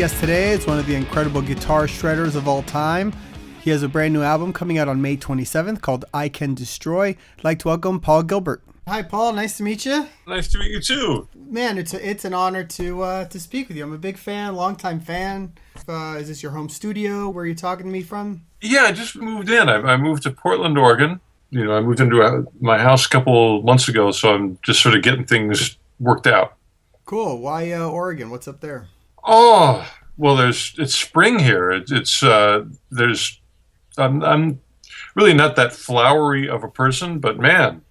guest today is one of the incredible guitar shredders of all time. He has a brand new album coming out on May 27th called I Can Destroy. I'd like to welcome Paul Gilbert. Hi, Paul. Nice to meet you. Nice to meet you, too. Man, it's an honor to speak with you. I'm a big fan, longtime fan. Is this your home studio? Where are you talking to me from? Yeah, I just moved in. I moved to Portland, Oregon. You know, I moved into my house a couple months ago, so I'm just sort of getting things worked out. Cool. Why Oregon? What's up there? Oh, well, it's spring here. I'm really not that flowery of a person, but man,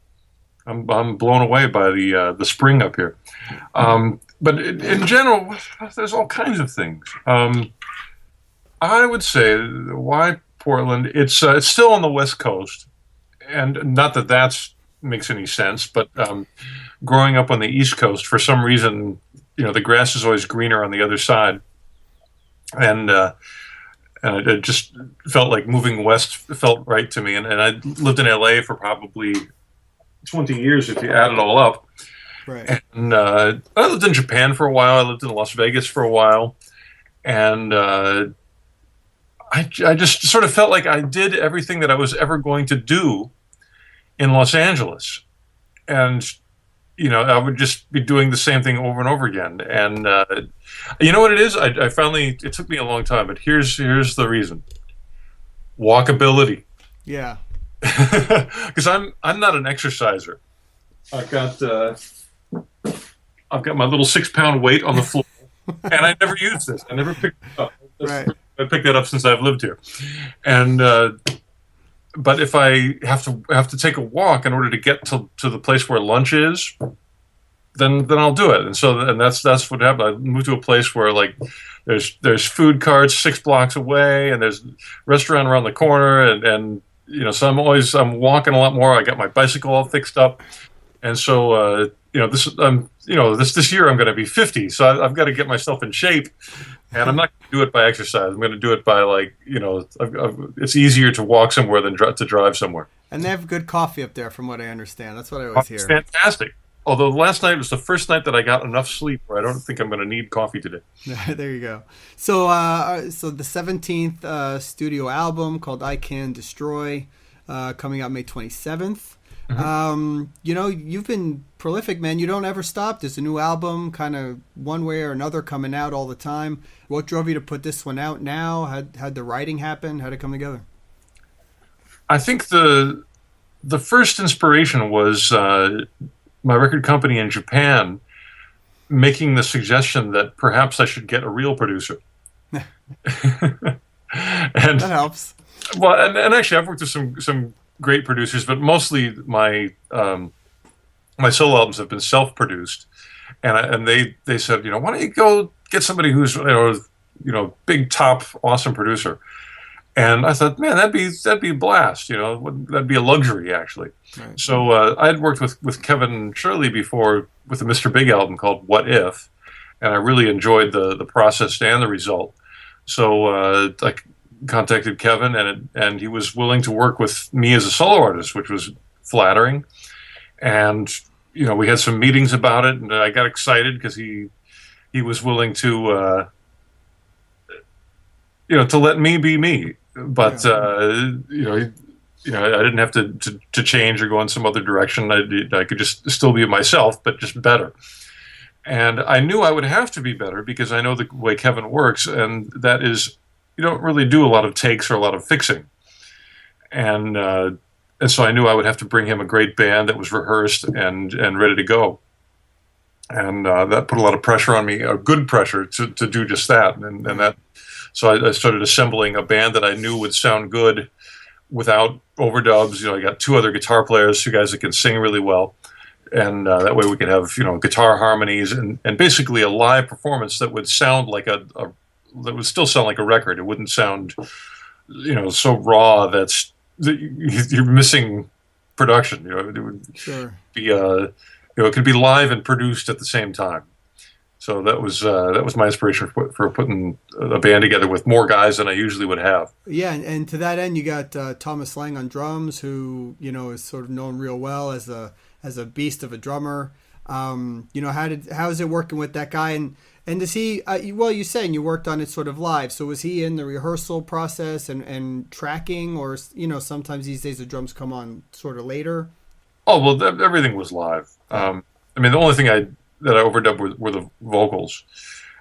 I'm blown away by the spring up here. But in general, there's all kinds of things. I would say why Portland? It's still on the West Coast, and not that makes any sense. But growing up on the East Coast, for some reason, you know, the grass is always greener on the other side, and it just felt like moving west felt right to me. And I lived in LA for probably 20 years if you add it all up. Right. And I lived in Japan for a while. I lived in Las Vegas for a while, and I just sort of felt like I did everything that I was ever going to do in Los Angeles, and you know, I would just be doing the same thing over and over again. And you know what it is? I finally, it took me a long time, but here's the reason: walkability. Yeah. Because I'm not an exerciser. I've got my little 6-pound weight on the floor, and I never use this. I never picked it up. Right. I picked that up since I've lived here, and but if I have to take a walk in order to get to the place where lunch is, then I'll do it. And that's what happened. I moved to a place where like there's food carts 6 blocks away, and there's a restaurant around the corner, and you know, so I'm walking a lot more. I got my bicycle all fixed up, and so you know, this year I'm going to be 50, so I've got to get myself in shape, and I'm not going to do it by exercise. I'm going to do it by, like, you know, it's easier to walk somewhere than to drive somewhere. And they have good coffee up there, from what I understand. That's what I always hear. It's fantastic. Although last night was the first night that I got enough sleep where I don't think I'm going to need coffee today. There you go. So the 17th studio album called I Can Destroy, coming out May 27th. Mm-hmm. You know, you've been prolific, man. You don't ever stop. There's a new album kind of one way or another coming out all the time. What drove you to put this one out now? How'd the writing happen? How'd it come together? I think the first inspiration was my record company in Japan making the suggestion that perhaps I should get a real producer. And that helps. Well, and actually, I've worked with some great producers, but mostly my solo albums have been self-produced, and they said, you know, why don't you go get somebody who's you know big top awesome producer. And I thought, man, that'd be a blast. You know, that'd be a luxury, actually. Right. So I had worked with Kevin Shirley before with the Mr. Big album called What If, and I really enjoyed the process and the result. So I contacted Kevin, and he was willing to work with me as a solo artist, which was flattering. And you know, we had some meetings about it, and I got excited because he was willing to you know, to let me be me. But you know, I didn't have to change or go in some other direction. I could just still be myself, but just better. And I knew I would have to be better because I know the way Kevin works, and that is, you don't really do a lot of takes or a lot of fixing. And so I knew I would have to bring him a great band that was rehearsed and ready to go. And that put a lot of pressure on me, good pressure to do just that. And that. So I started assembling a band that I knew would sound good without overdubs. You know, I got 2 other guitar players, 2 guys that can sing really well, and that way we could have, you know, guitar harmonies and basically a live performance that would sound like that would still sound like a record. It wouldn't sound, you know, so raw that you're missing production. You know, it would be you know, it could be live and produced at the same time. So that was my inspiration for putting a band together with more guys than I usually would have. Yeah, and to that end, you got Thomas Lang on drums, who, you know, is sort of known real well as a beast of a drummer. You know, how is it working with that guy? And And does he? Well, you saying you worked on it sort of live. So was he in the rehearsal process and tracking, or sometimes these days the drums come on sort of later. Oh well, everything was live. I mean, the only thing that I overdubbed were the vocals,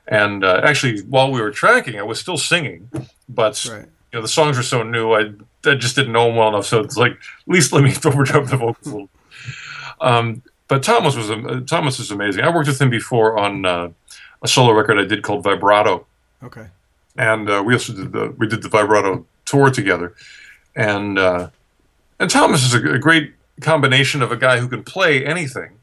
and actually, while we were tracking, I was still singing, but Right. the songs were so new, I just didn't know them well enough. So it's like, at least let me overdub the vocals a little. But Thomas was amazing. I worked with him before on a solo record I did called Vibrato, Okay. and we also did the Vibrato tour together, and Thomas is a great combination of a guy who can play anything,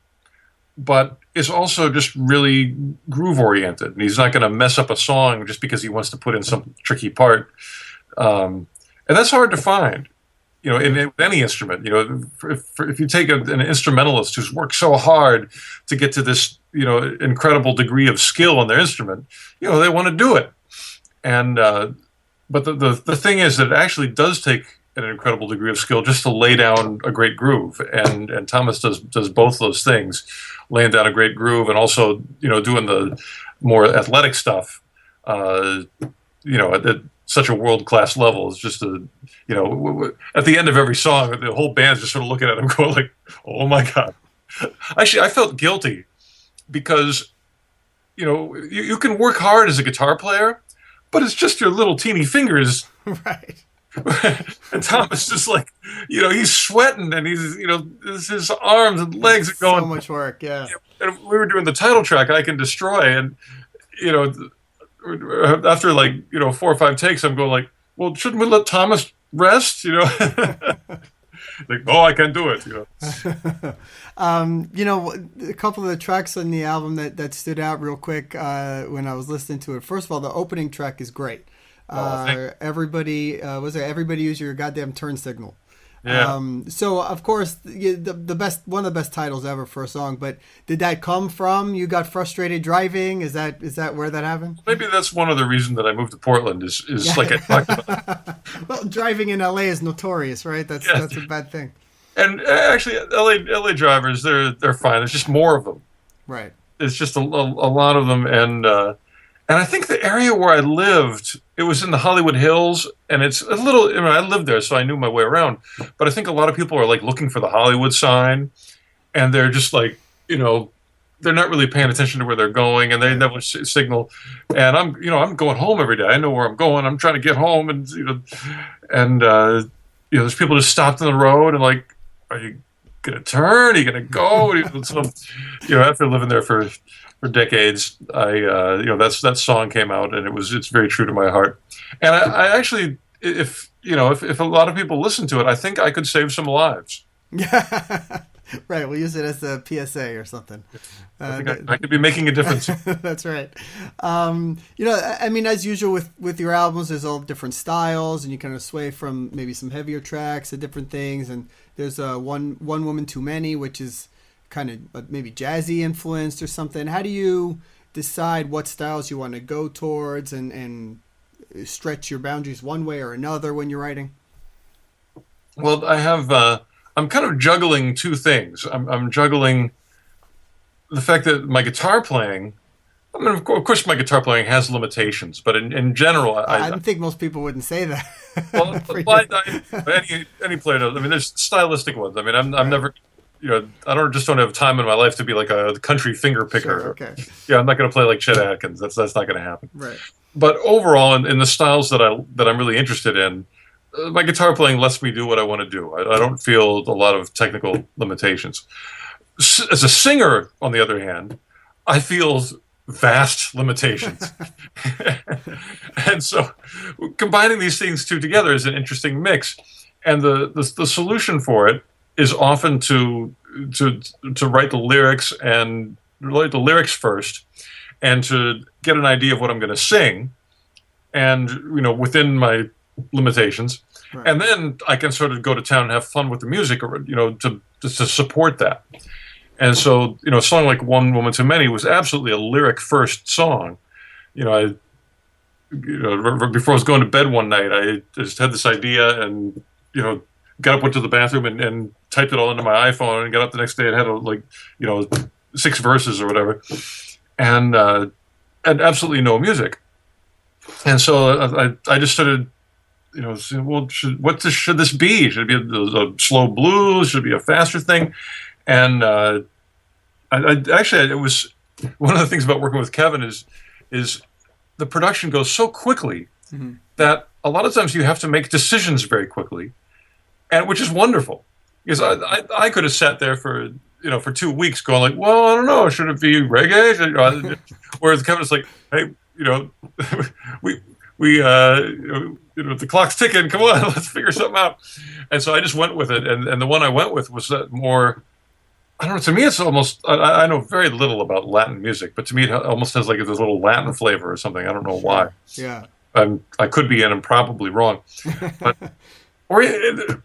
but is also just really groove oriented, and he's not going to mess up a song just because he wants to put in some tricky part, and that's hard to find. In any instrument, if you take an instrumentalist who's worked so hard to get to this, incredible degree of skill in their instrument, they want to do it. And but the thing is that it actually does take an incredible degree of skill just to lay down a great groove. And Thomas does both those things, laying down a great groove and also, doing the more athletic stuff, at such a world-class level. It's just at the end of every song, the whole band's just sort of looking at him going like, oh my God. Actually, I felt guilty because, you can work hard as a guitar player, but it's just your little teeny fingers. Right. And Thomas just like, he's sweating and he's, his arms and legs are going. So much work, yeah. And we were doing the title track, "I Can Destroy," and, after like, 4 or 5 takes, I'm going like, well, shouldn't we let Thomas rest? Like, oh, I can do it. A couple of the tracks on the album that stood out real quick when I was listening to it. First of all, the opening track is great. Everybody use your goddamn turn signal. Yeah. So of course the best, one of the best titles ever for a song. But did that come from you got frustrated driving? Is that where that happened? Maybe that's one of the reasons that I moved to Portland is like I talked about. Well, driving in LA is notorious, right? That's a bad thing. And actually, LA drivers, they're fine. There's just more of them. Right. It's just a lot of them, and I think the area where I lived, it was in the Hollywood Hills, and it's a little. I mean, I lived there, so I knew my way around. But I think a lot of people are like looking for the Hollywood sign, and they're just like, they're not really paying attention to where they're going, and they never signal. And I'm going home every day. I know where I'm going. I'm trying to get home, and there's people just stopped in the road and like, are you gonna turn? Are you gonna go? So, after living there for decades, that song came out, and it's very true to my heart. And I actually, if a lot of people listen to it, I think I could save some lives. Yeah. Right, we'll use it as a PSA or something. I think I could be making a difference. That's right. I mean, as usual with your albums, there's all different styles, and you kind of sway from maybe some heavier tracks to different things. And there's one woman too many, which is kind of maybe jazzy influenced or something. How do you decide what styles you want to go towards and stretch your boundaries one way or another when you're writing? Well, I'm kind of juggling two things. I'm juggling the fact that my guitar playing, I mean, of course my guitar playing has limitations, but in general, I think most people wouldn't say that. Well, any player does. I mean, there's stylistic ones. I mean, I'm never, I don't have time in my life to be like a country finger picker. Sure, okay. Yeah, I'm not going to play like Chet Atkins. That's not going to happen. Right. But overall, in the styles that I'm really interested in, my guitar playing lets me do what I want to do. I don't feel a lot of technical limitations. As a singer, on the other hand, I feel vast limitations. And so combining these things two together is an interesting mix. And the solution for it is often to write the lyrics and write the lyrics first, and to get an idea of what I'm going to sing, and within my limitations, right. And then I can sort of go to town and have fun with the music, or to support that. And so a song like "One Woman Too Many" was absolutely a lyric first song. Before I was going to bed one night, I just had this idea, and got up, went to the bathroom, and typed it all into my iPhone, and got up the next day and had 6 verses or whatever. And and absolutely no music. And so I just started, saying, well, should this be? Should it be a slow blues? Should it be a faster thing? And it was one of the things about working with Kevin is the production goes so quickly that a lot of times you have to make decisions very quickly, and which is wonderful, because I could have sat there for 2 weeks going like, well, I don't know, should it be reggae? Whereas Kevin's like, hey, we the clock's ticking, come on, let's figure something out. And so I just went with it, and the one I went with was that more. I don't know. To me, it's almost. I know very little about Latin music, but to me, it almost has like this little Latin flavor or something. I don't know why. Yeah. I could be, and I'm probably wrong. But, or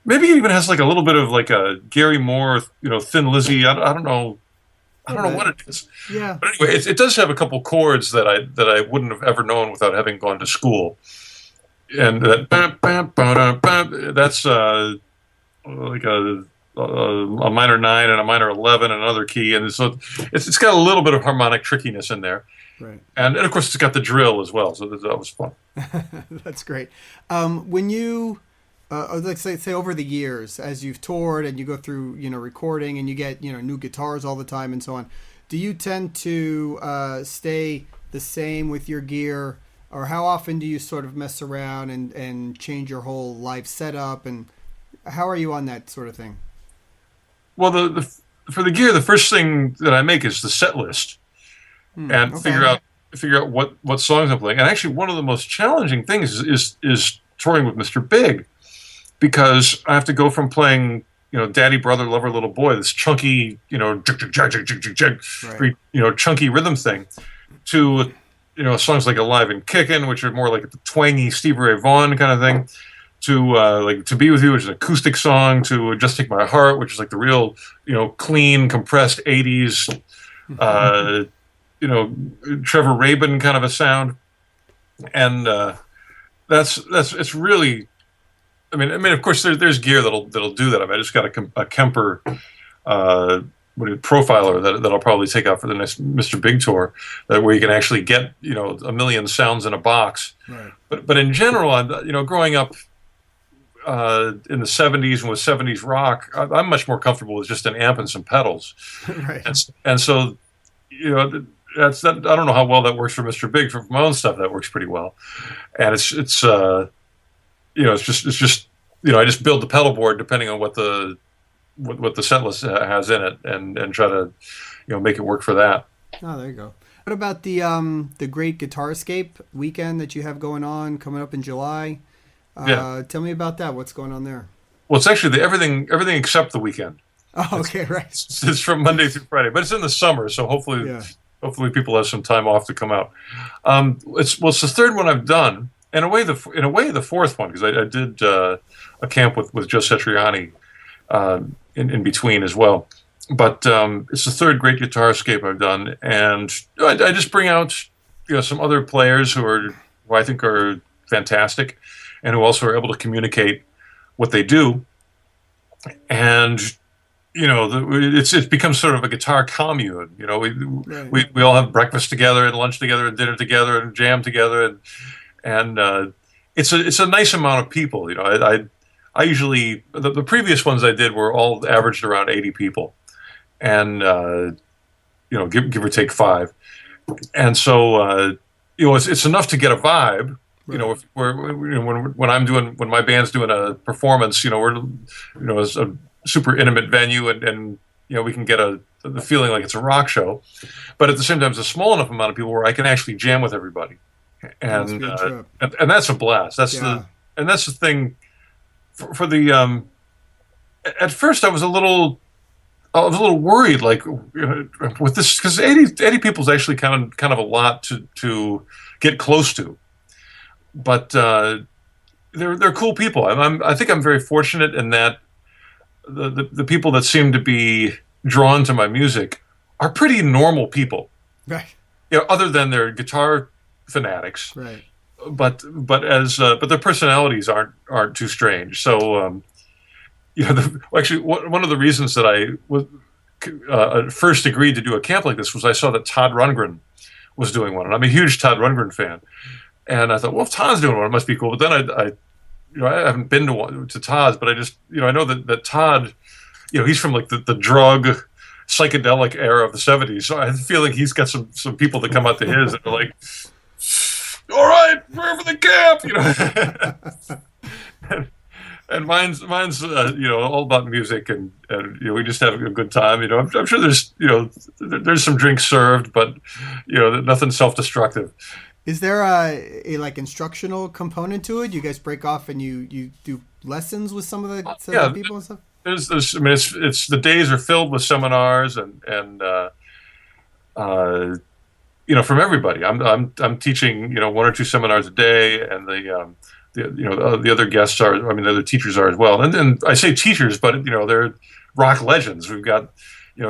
maybe it even has like a little bit of like a Gary Moore, Thin Lizzy. I don't know. I don't know what it is. Yeah. But anyway, it does have a couple chords that I wouldn't have ever known without having gone to school, and that that's like a minor 9 and a minor 11 and another key, and so it's got a little bit of harmonic trickiness in there, right? And of course it's got the drill as well, so that was fun. That's great. When you let's say over the years, as you've toured and you go through recording and you get new guitars all the time and so on, do you tend to stay the same with your gear, or how often do you sort of mess around and change your whole live setup, and how are you on that sort of thing? Well, for the gear, the first thing that I make is the set list, and figure out what songs I'm playing. And actually, one of the most challenging things is touring with Mr. Big, because I have to go from playing Daddy, Brother, Lover, Little Boy, this chunky very, chunky rhythm thing, to songs like Alive and Kickin', which are more like the twangy Stevie Ray Vaughan kind of thing, to like To Be With You, which is an acoustic song, to Just Take My Heart, which is like the real, clean, compressed 80s, Trevor Rabin kind of a sound. And it's really, I mean, of course there's gear that'll do that. I mean, I just got a Kemper profiler that I'll probably take out for the next Mr. Big tour, where you can actually get, a million sounds in a box. Right. But in general, growing up in the 70s and with 70s rock, I'm much more comfortable with just an amp and some pedals. Right. And so, that's that. I don't know how well that works for Mr. Big. For my own stuff, that works pretty well. And it's just I just build the pedal board depending on what the set list has in it, and try to make it work for that. Oh, there you go. What about the Great Guitarscape weekend that you have going on coming up in July? Tell me about that. What's going on there? Well, it's actually everything except the weekend. Oh, okay, right. It's from Monday through Friday, but it's in the summer, so hopefully people have some time off to come out. It's the third one I've done. In a way, the fourth one, because I did a camp with Joe Satriani in between as well. But it's the third Great Guitarscape I've done, and I just bring out some other players who I think are fantastic, and who also are able to communicate what they do. And it's become sort of a guitar commune. We all have breakfast together and lunch together and dinner together and jam together, and it's a nice amount of people. I usually the previous ones I did were all averaged around 80 people, and give or take 5, and so it's enough to get a vibe. Right. When my band's doing a performance, we're it's a super intimate venue, and we can get the feeling like it's a rock show, but at the same time it's a small enough amount of people where I can actually jam with everybody, and that's a blast. That's the thing. For the at first I was a little worried, like with this, because 80 people is actually kind of a lot to get close to. But they're cool people. I think I'm very fortunate in that the people that seem to be drawn to my music are pretty normal people. Right. Other than their guitar fanatics. Right. But their personalities aren't too strange. So actually one of the reasons that I was first agreed to do a camp like this was I saw that Todd Rundgren was doing one, and I'm a huge Todd Rundgren fan. And I thought, well, if Todd's doing one, it must be cool. But then I haven't been to Todd's, but I just, I know that Todd, he's from like the drug psychedelic era of the '70s. So I feel like he's got some people that come out to his and are like, all right, we're for the camp, and mine's all about music, and we just have a good time. I'm sure there's some drinks served, but nothing self-destructive. Is there a like instructional component to it? You guys break off and you do lessons with some of the people and stuff? I mean, it's the days are filled with seminars and from everybody. I'm teaching one or two seminars a day, and the other guests are, the other teachers are as well. And I say teachers, but they're rock legends. We've got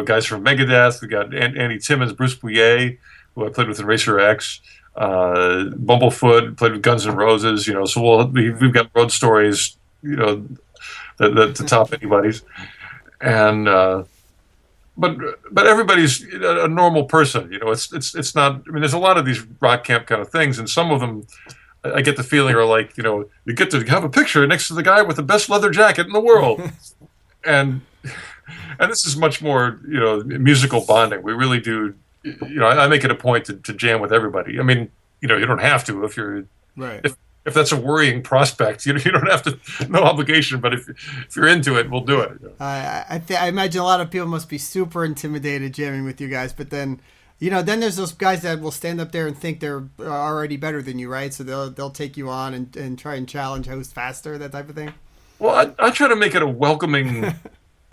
guys from Megadeth. We've got Andy Timmons, Bruce Bouillet, who I played with in Racer X. Bumblefoot, played with Guns N' Roses, so we've got road stories, that to top anybody's, and but everybody's a normal person, it's not. I mean, there's a lot of these rock camp kind of things, and some of them, I get the feeling are like, you get to have a picture next to the guy with the best leather jacket in the world, and this is much more, musical bonding. We really do. I make it a point to jam with everybody. I mean, you don't have to if you're right. If that's a worrying prospect, you don't have to. No obligation. But if you're into it, we'll do it. I imagine a lot of people must be super intimidated jamming with you guys. But then, then there's those guys that will stand up there and think they're already better than you, right? So they'll take you on and try and challenge who's faster, that type of thing. Well, I try to make it a welcoming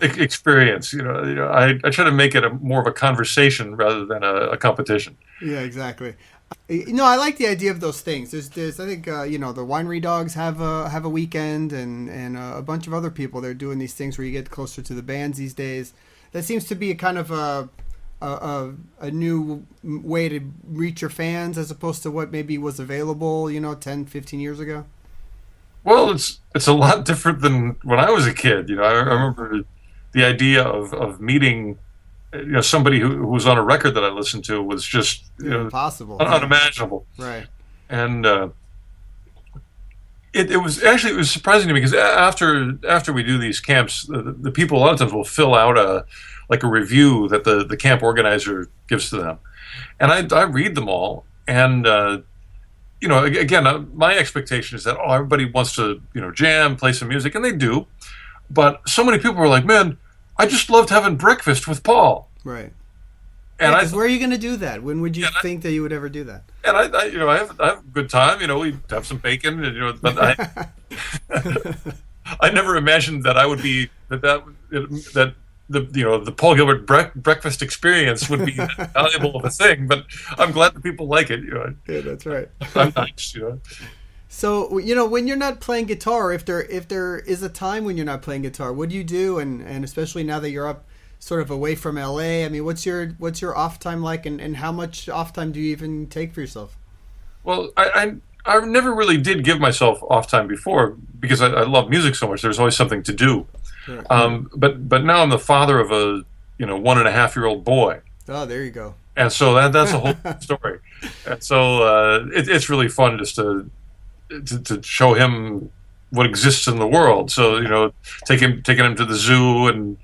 experience. I try to make it more of a conversation rather than a competition. Yeah, exactly. I like the idea of those things. There's I think the Winery Dogs have a weekend, and a bunch of other people. They're doing these things where you get closer to the bands these days. That seems to be a kind of a new way to reach your fans, as opposed to what maybe was available 10, 15 years ago. Well, it's a lot different than when I was a kid. I remember the idea of meeting somebody who was on a record that I listened to was just impossible, unimaginable. Right. And it was surprising to me, because after we do these camps, the people a lot of times will fill out a review that the camp organizer gives to them, and I read them all, and again, my expectation is that everybody wants to jam, play some music, and they do, but so many people are like, man, I just loved having breakfast with Paul. Right. And where are you going to I when would you think that you would ever do that? And I have a good time. We have some bacon. But I never imagined that I would be that the Paul Gilbert breakfast experience would be that valuable of a thing. But I'm glad that people like it. Yeah, that's right. I'm nice. So when you're not playing guitar, if there is a time when you're not playing guitar, what do you do? And especially now that you're up sort of away from LA, I mean, what's your off time like, and how much off time do you even take for yourself? Well, I never really did give myself off time before, because I love music so much. There's always something to do. Sure. But now I'm the father of a 1.5-year-old boy. Oh, there you go. And so that's a whole story. And so it's really fun just to show him what exists in the world. So taking him to the zoo and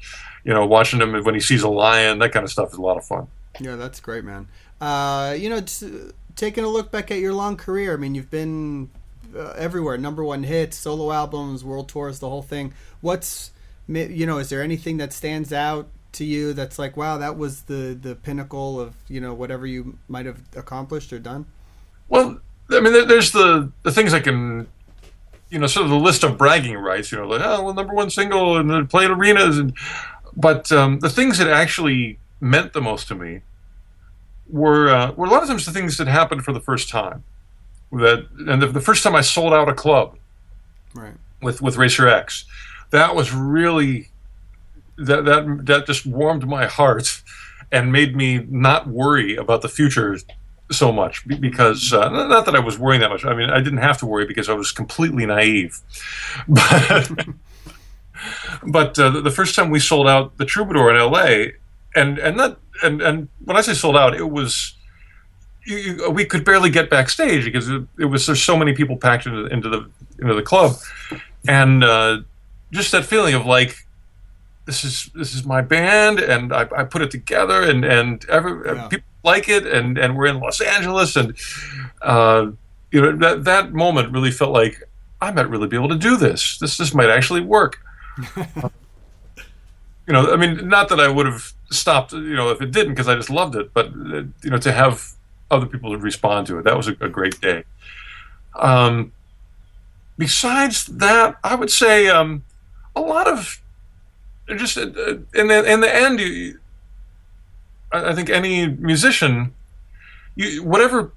watching him when he sees a lion, that kind of stuff is a lot of fun. Yeah, that's great, man. Taking a look back at your long career, I mean, you've been everywhere, #1 hits, solo albums, world tours, the whole thing. Is there anything that stands out to you that's like, wow, that was the pinnacle of whatever you might have accomplished or done? Well, I mean, there's the things I can, sort of the list of bragging rights, like, #1 single and then played arenas, but the things that actually meant the most to me were a lot of times the things that happened for the first time. The first time I sold out a club, right, with Racer X, that was really that just warmed my heart and made me not worry about the future so much, because not that I was worrying that much. I mean, I didn't have to worry because I was completely naive. But the first time we sold out the Troubadour in LA, and when I say sold out, it was we could barely get backstage because there's so many people packed into the club, and just that feeling of like, this is my band, and I put it together, and people like it, and we're in Los Angeles, and that moment really felt like I might really be able to do this. This might actually work. I mean, not that I would have stopped, if it didn't, because I just loved it, but to have other people respond to it, that was a great day. Besides that, I would say a lot of just in the end, I think any musician, whatever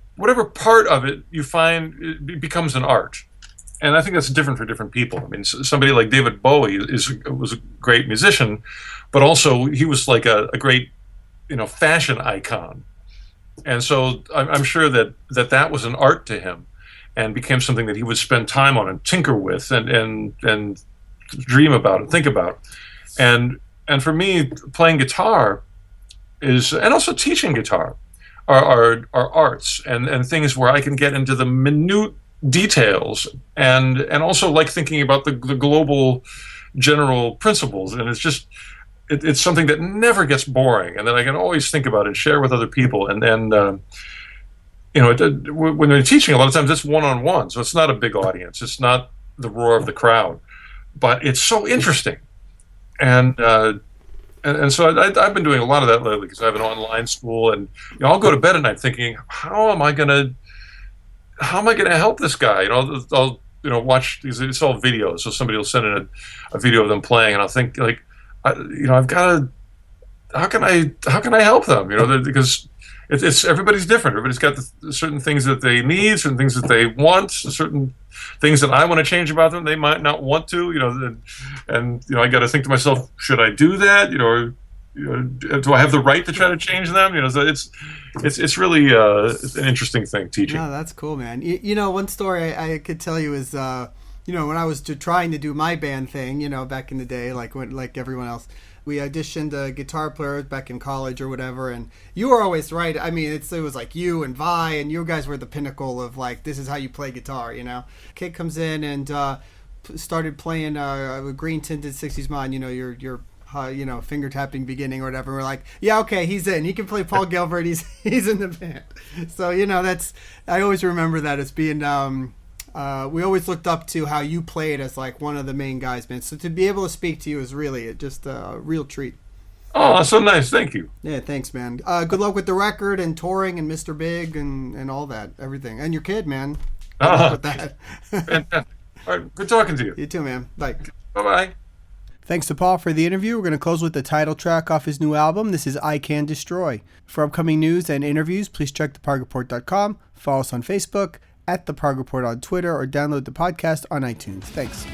part of it you find, it becomes an art. And I think that's different for different people. I mean, somebody like David Bowie was a great musician, but also he was like a great, fashion icon. And so I'm sure that was an art to him, and became something that he would spend time on and tinker with and dream about and think about. And for me, playing guitar and also teaching guitar are arts and things where I can get into the minute details and also like thinking about the global general principles, and it's something that never gets boring, and that I can always think about and share with other people. And when they're teaching, a lot of times it's one-on-one, so it's not a big audience, it's not the roar of the crowd, but it's so interesting. And so I've been doing a lot of that lately because I have an online school, and I'll go to bed at night thinking, how am I gonna help this guy? I'll watch these. It's all videos, so somebody will send in a video of them playing, and I'll think like, I've got to. How can I help them? Because it's everybody's different. Everybody's got certain things that they need, certain things that they want, certain things that I want to change about them they might not want to. And I got to think to myself, should I do that? Do I have the right to try to change them? So it's really it's an interesting thing, teaching. No, that's cool, man. One story I could tell you is when I was trying to do my band thing, back in the day, like everyone else, we auditioned guitar players back in college or whatever, and you were always right. I mean, it was like you and Vi, and you guys were the pinnacle of like, this is how you play guitar. Kid comes in and started playing Green Tinted 60s Mod. Your finger tapping beginning or whatever. We're like, yeah, okay, he's in. He can play Paul Gilbert. He's in the band. So I always remember that as being. We always looked up to how you played as like one of the main guys, man. So to be able to speak to you is really just a real treat. Oh, that's so nice. Thank you. Yeah, thanks, man. Good luck with the record and touring and Mr. Big and all that, everything. And your kid, man. Good luck with that. Fantastic. All right, good talking to you. You too, man. Bye. Bye-bye. Thanks to Paul for the interview. We're going to close with the title track off his new album. This is I Can Destroy. For upcoming news and interviews, please check theprogreport.com. Follow us on Facebook, @The Prog Report on Twitter, or download the podcast on iTunes. Thanks.